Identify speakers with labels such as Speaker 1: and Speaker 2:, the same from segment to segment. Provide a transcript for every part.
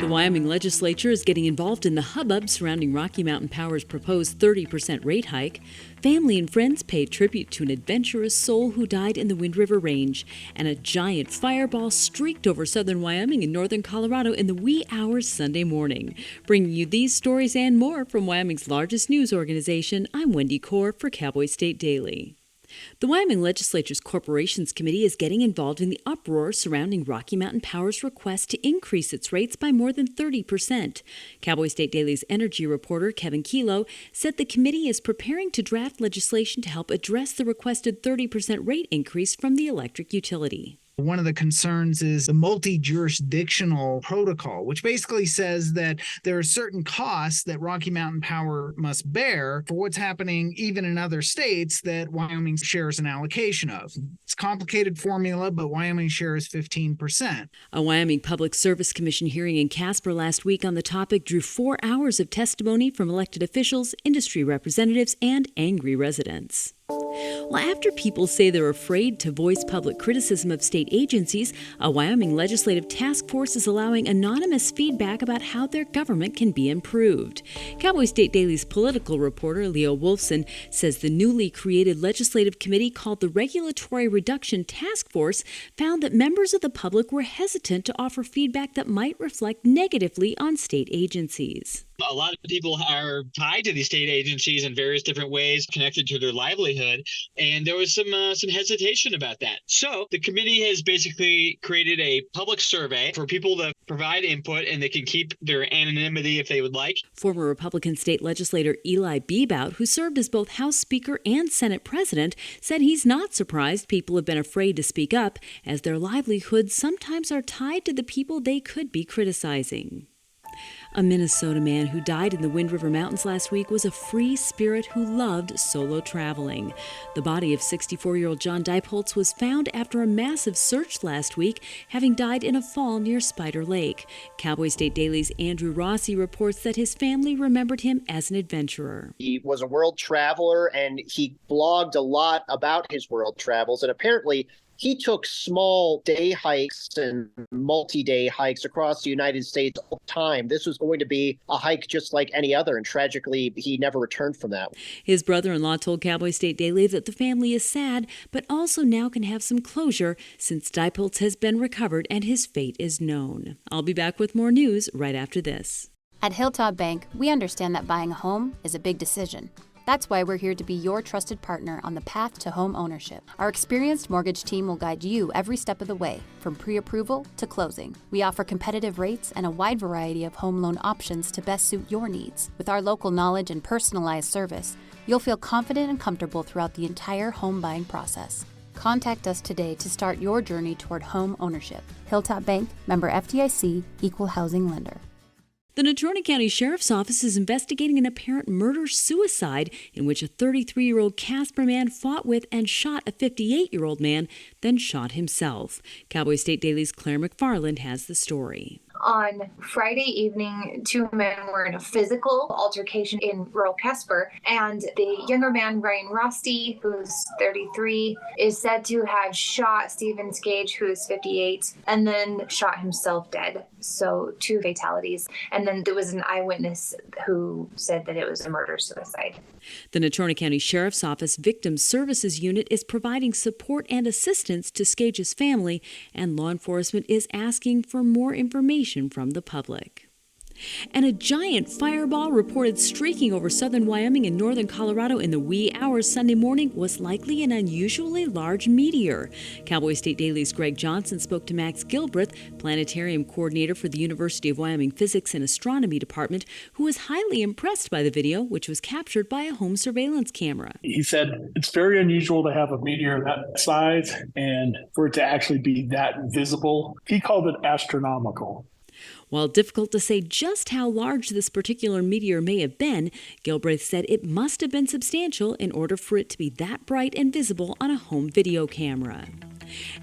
Speaker 1: The Wyoming legislature is getting involved in the hubbub surrounding Rocky Mountain Power's proposed 30% rate hike. Family and friends paid tribute to an adventurous soul who died in the Wind River Range, and a giant fireball streaked over southern Wyoming and northern Colorado in the wee hours Sunday morning. Bringing you these stories and more from Wyoming's largest news organization, I'm Wendy Kaur for Cowboy State Daily. The Wyoming Legislature's Corporations Committee is getting involved in the uproar surrounding Rocky Mountain Power's request to increase its rates by more than 30%. Cowboy State Daily's energy reporter Kevin Kelo said the committee is preparing to draft legislation to help address the requested 30% rate increase from the electric utility.
Speaker 2: One of the concerns is the multi-jurisdictional protocol, which basically says that there are certain costs that Rocky Mountain Power must bear for what's happening even in other states that Wyoming shares an allocation of. It's a complicated formula, but Wyoming shares 15%.
Speaker 1: A Wyoming Public Service Commission hearing in Casper last week on the topic drew 4 hours of testimony from elected officials, industry representatives, and angry residents. Well, after people say they're afraid to voice public criticism of state agencies, a Wyoming legislative task force is allowing anonymous feedback about how their government can be improved. Cowboy State Daily's political reporter Leo Wolfson says the newly created legislative committee called the Regulatory Reduction Task Force found that members of the public were hesitant to offer feedback that might reflect negatively on state agencies.
Speaker 3: A lot of people are tied to these state agencies in various different ways, connected to their livelihood, and there was some hesitation about that. So the committee has basically created a public survey for people to provide input, and they can keep their anonymity if they would like.
Speaker 1: Former Republican state legislator Eli Bebout, who served as both House Speaker and Senate President, said he's not surprised people have been afraid to speak up, as their livelihoods sometimes are tied to the people they could be criticizing. A Minnesota man who died in the Wind River Mountains last week was a free spirit who loved solo traveling. The body of 64-year-old John Diepholz was found after a massive search last week, having died in a fall near Spider Lake. Cowboy State Daily's Andrew Rossi reports that his family remembered him as an adventurer.
Speaker 4: He was a world traveler, and he blogged a lot about his world travels, and apparently he took small day hikes and multi-day hikes across the United States all the time. This was going to be a hike just like any other, and tragically, he never returned from that.
Speaker 1: His brother-in-law told Cowboy State Daily that the family is sad, but also now can have some closure since Diepholz has been recovered and his fate is known. I'll be back with more news right after this.
Speaker 5: At Hilltop Bank, we understand that buying a home is a big decision. That's why we're here to be your trusted partner on the path to home ownership. Our experienced mortgage team will guide you every step of the way, from pre-approval to closing. We offer competitive rates and a wide variety of home loan options to best suit your needs. With our local knowledge and personalized service, you'll feel confident and comfortable throughout the entire home buying process. Contact us today to start your journey toward home ownership. Hilltop Bank, member FDIC, equal housing lender.
Speaker 1: The Natrona County Sheriff's Office is investigating an apparent murder-suicide in which a 33-year-old Casper man fought with and shot a 58-year-old man, then shot himself. Cowboy State Daily's Claire McFarland has the story.
Speaker 6: On Friday evening, two men were in a physical altercation in rural Casper, and the younger man, Ryan Rusty, who's 33, is said to have shot Stephen Gage, who is 58, and then shot himself dead. So 2 fatalities. And then there was an eyewitness who said that it was a murder-suicide.
Speaker 1: The Natrona County Sheriff's Office Victim Services Unit is providing support and assistance to Skage's family, and law enforcement is asking for more information from the public. And a giant fireball reported streaking over southern Wyoming and northern Colorado in the wee hours Sunday morning was likely an unusually large meteor. Cowboy State Daily's Greg Johnson spoke to Max Gilbreth, planetarium coordinator for the University of Wyoming Physics and Astronomy Department, who was highly impressed by the video, which was captured by a home surveillance camera.
Speaker 7: He said it's very unusual to have a meteor that size and for it to actually be that visible. He called it astronomical.
Speaker 1: While difficult to say just how large this particular meteor may have been, Gilbreth said it must have been substantial in order for it to be that bright and visible on a home video camera.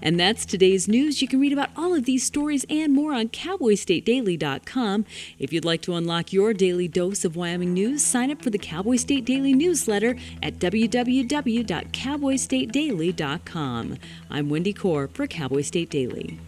Speaker 1: And that's today's news. You can read about all of these stories and more on CowboyStateDaily.com. If you'd like to unlock your daily dose of Wyoming news, sign up for the Cowboy State Daily newsletter at www.cowboystatedaily.com. I'm Wendy Kaur for Cowboy State Daily.